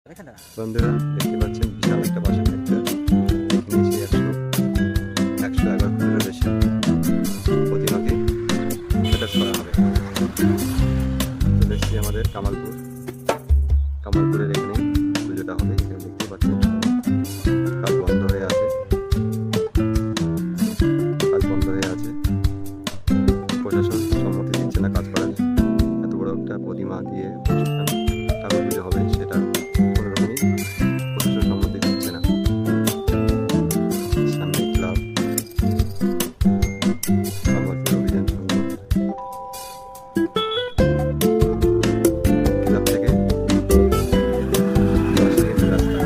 বন্ধুরা দেখতে পাচ্ছেন বিশাল একটা বাসা ফ্যাক্টর। এখানে এসে 111 ফুটের বেশি প্রতিমাকে সেটাচ করা হবে। চলে এসেছি আমাদের কামালপুরের এখানে পুজোটা হবে। এখানে দেখতে পাচ্ছেন কাজ বন্ধ হয়ে আছে, প্রশাসন সম্মতি দিচ্ছে না কাজ করার। এত বড় একটা প্রতিমা দিয়ে ঠাকুর পুজো হবে, সেটা কোনোরকমই প্রশাসন সম্মতি দিচ্ছে না। সামনে ক্লাব কামালপুর অভিযান সংঘ, ক্লাব থেকে রাস্তা।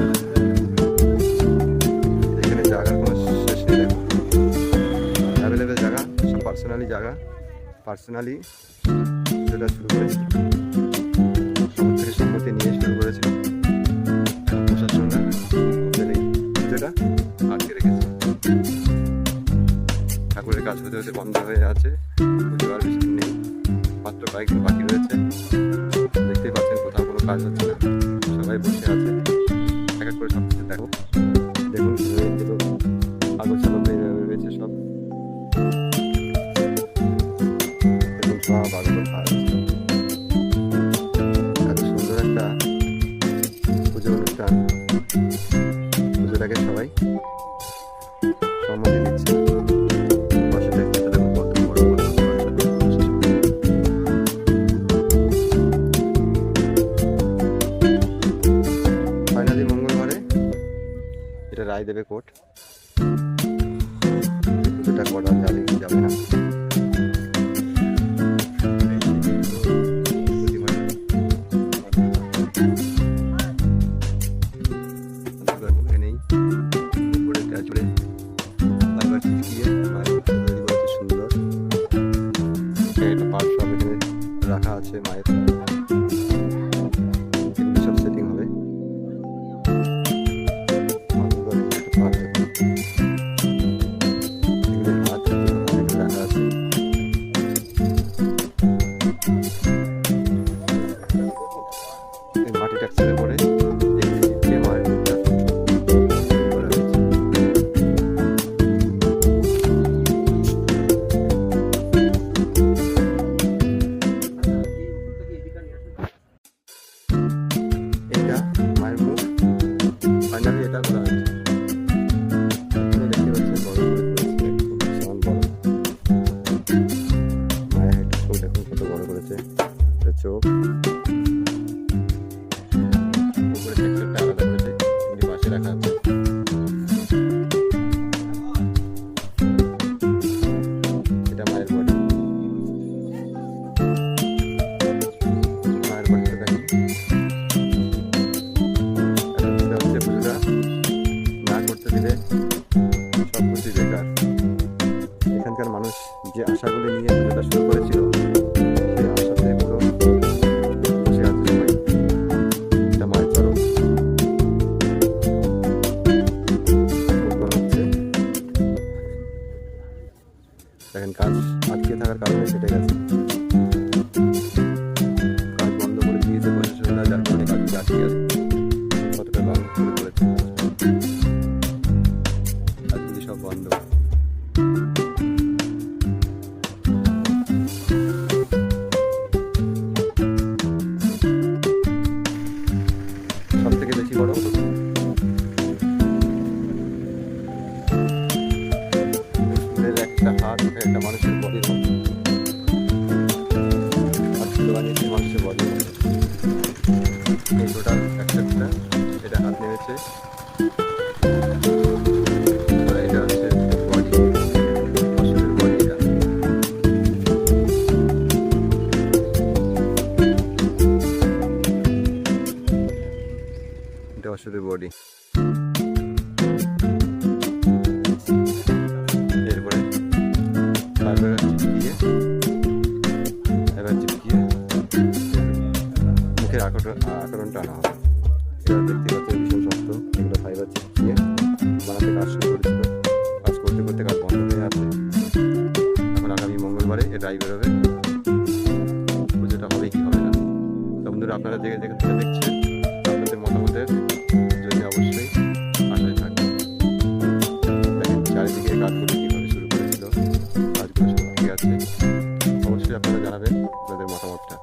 এখানে জায়গার কোনো শেষ নেই, অ্যাভেলেবেল জায়গা, সব পার্সোনালি যেটা শুরু করেছি, সব থেকে সম্মতি নিয়ে শুরু করেছিল। প্রশাসনরা এই পুজোটা আটকে রেখেছে। ঠাকুরের কাজ হতে হতে বন্ধ হয়ে আছে, পুজো আর বেশি নেই, মাত্র কয়েকদিন বাকি রয়েছে। দেখতেই পাচ্ছেন কোথাও কোনো কাজ হচ্ছে না, সবাই বসে আছে। এক এক করে সব কিছু দেখুন আগর চালক রয়েছে সব এত সুন্দর একটা পুজো অনুষ্ঠান, পুজোটাকে সবাই সম্মতি দিচ্ছে। ফাইনালি মঙ্গলবারে এটা রায় দেবে কোর্ট, পুজোটা করা যাবে কি যাবে না। রাখা আছে মায়ের, সব সেটিং হবে। রাখা আছে মাটি ট্যাক্সারের পরে মায়ের মায়ের মুখ ফাইনালি এটা করা হয়েছে। দেখতে পাচ্ছেন বড় করে করেছে, ভীষণ বড়। মায়ের একটা চোখ দেখুন কত বড় করেছে, চোখ উপরে টেক্সচারটা আলাদা করেছে, এমনি পাশে রাখা আছে। এটা মায়ের বডি, মায়ের বডিটা দেখুন। না করতে দিলে সব কিছুই বেকার। এখানকার মানুষ যে আশাগুলি নিয়ে পুজোটা শুরু করেছিল, সেই আশাতে পুরো বসে আছে সবাই। এটা মায়ের চরণ হচ্ছে। দেখেন কাজ আটকে থাকার কারণে সেটা গেছে, কাজ বন্ধ করে দিয়েছে প্রশাসনরা, যার কারণে কাজটি আটকে আছে। কতটা লং শুরু করেছে, আজকে সব বন্ধ। সব থেকে বেশি বড় একটা হাত, একটা মানুষের বডির মতো বানিয়েছে, মানুষের বডির মতো। এই টোটাল একটা এটা হাত নেমেছে, এটা হচ্ছে বডি, অসুরের বডি। এটা অসুরের বডি। এরপরে চিপকিয়ে মুখের আকরণটা আনা হবে। এটা দেখতে পাচ্ছেন ভীষণ শক্ত, এগুলো ফাইবার চিপকিয়ে বানাতে কাজ শুরু করেছিল। কাজ করতে করতে কাজ বন্ধ হয়ে আছে। এখন আগামী মঙ্গলবারে এর রায় বেরোবে, পুজোটা হবে কি হবে না। বন্ধুরা আপনারা দেখছেন, আপনাদের মতামতের জানাবেন আপনাদের মতামতটা।